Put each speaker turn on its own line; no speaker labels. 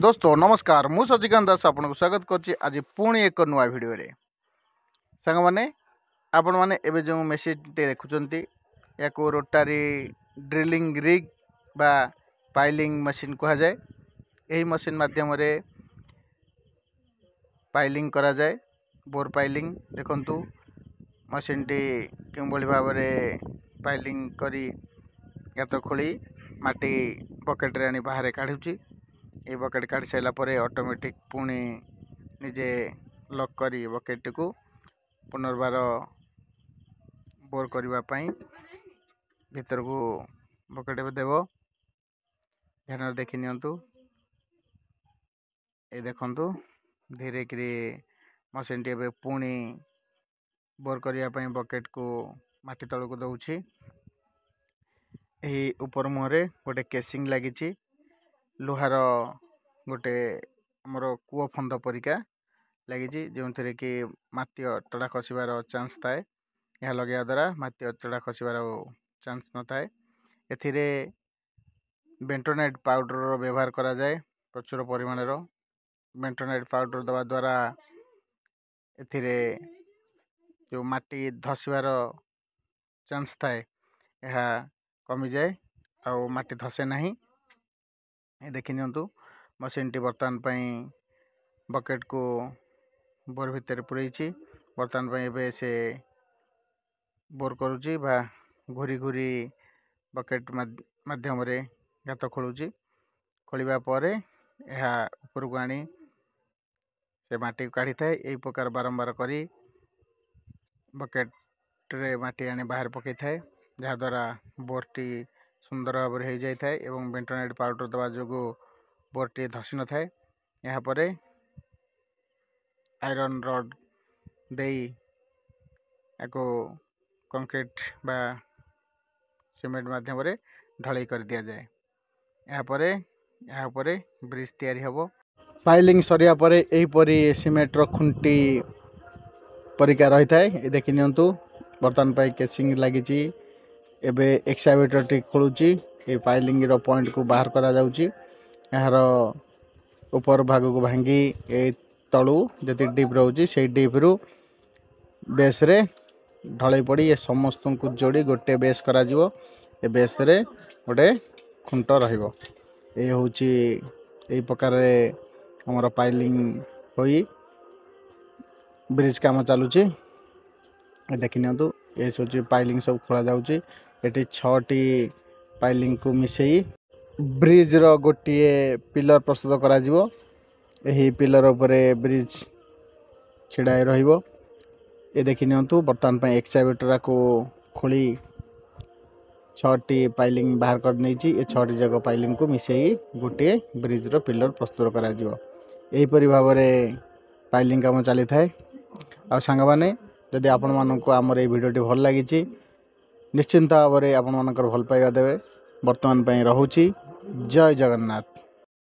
दोस्तों नमस्कार मु सचिकांत दास आपको स्वागत करछि आज पुणी एक नुआ वीडियो रे सांग माने आपण माने एबे जो मेसेज टे देखुचंती याको रोटारी ड्रिलिंग रिग बा पाइलिंग मशीन कहा जाए। एही मशीन माध्यम रे पाइलिंग करा जाए। बोर पाइलिंग देखंतु मशीन टी केउ बळी भाव रे पाइलिंग करी गात खोली माटी बकेट रे आनी बाहर काढुची। ये बकेट काढ़ी सारा पर ऑटोमेटिक पुणी निजे लॉक करी बकेट को पुनर्बार बोर करने भीतर को बकेट देव। ध्यान देखी नियंतु ये देखंतु धीरे करी मशीन टी पुणी बोर करने बकेट को माटी तल को दउछि। एही ऊपर मुहरे गोटे केसिंग लगी लुहार गोटे आमर कूओ फंद परिका लगी जो थे कि माटी अतड़ा खसबार चांस थाए। यह लगे द्वारा माटी अतड़ा खसबार चांस न थाए। एथिरे बेंटोनाइट पाउडर व्यवहार करा जाए प्रचुर परिमाण बेंटोनाइट पाउडर दवा द्वारा एथिरे जो माटी धसबार चांस थाए यह कमी जाए और माटी धसे नहीं। देखि नियंतु मशीन टी बर्तमान पई बकेट को बोर भितर पुरैछि। बर्तमान पई एबे से बोर करूछि बा घुरी घुरी बकेट माध्यम रे गात खोलुछि। खोलिबा परे यह ऊपर को आनी से माटी काढ़ी थाए। एई प्रकार बारंबार करी बकेट रे माटी आनी बाहर पकई थाए जहा द्वारा बोर टी सुंदर भाव हो जाए थाए एवं बेंटोनाइट पाउडर दवा जोगो बोर टी धसी न थाए। यहाँ पर आयरन रड देई एको कंक्रीट बा सीमेंट माध्यम रे ढलाई कर दिया जाए। यहाँ पर ब्रिज तैयारी हबो। पाइलिंग सरिया परे एही परी सीमेंट रो खुंटी परिका रही थाए। देखि नियंतु बर्तमान पाई केसिंग लागिची। एबे एक्सकावेटर टी खोलुची। ए पाइलिंग रो पॉइंट को बाहर करा जाउची। यार ऊपर भाग को भांगी ए तलू जति डीप रोची से डीप रु बेस रे ढलाई पड़ी ये समस्त को जोड़ी गोटे बेस करा जिवो। ए बेस रे गोटे खुंट रहिबो। ए होची ए प्रकार रे हमर पाइलिंग होई ब्रिज काम चालुची। देखि नियंतु ए सोची पाइलिंग सब खोला जाउची। एटी 6 टी पाइलिंग को मिसेई ब्रिज रो गोटे पिलर प्रस्तुत करा जिवो। एही पिलर उपरे ब्रिज छिड़ाई रहिबो। ए देखि नियंतु बर्तमान पई एक्सकावेटर को खोली 6 टी पाइलिंग बाहर कर नैची। ए 6 टी जगह पाइलिंग को मिसेई गोटे ब्रिज रो पिलर प्रस्तुत करा जिवो। एही परि भाव रे पाइलिंग काम चली थाए। आ संग माने जदि आपण माननको हमर ए वीडियो टी भल लागिची निश्चिंत भाव रे आपण मानकर भल पाइबा देबे। वर्तमान पई रहूची। जय जगन्नाथ।